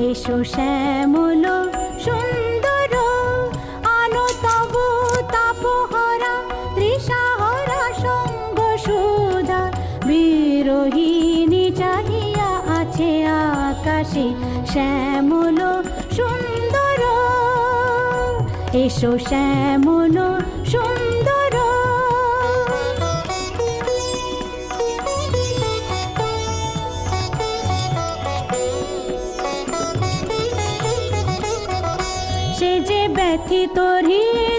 এসো শ্যামল সুন্দর, আলো তব তাপহরা তৃষাহরা সঙ্গ সুধা। বিরোহিণী চাহিয়া আছে আকাশে শ্যামল সুন্দর, এসো শ্যামল সুন্দর। সে যে ব্যথিত হৃদয়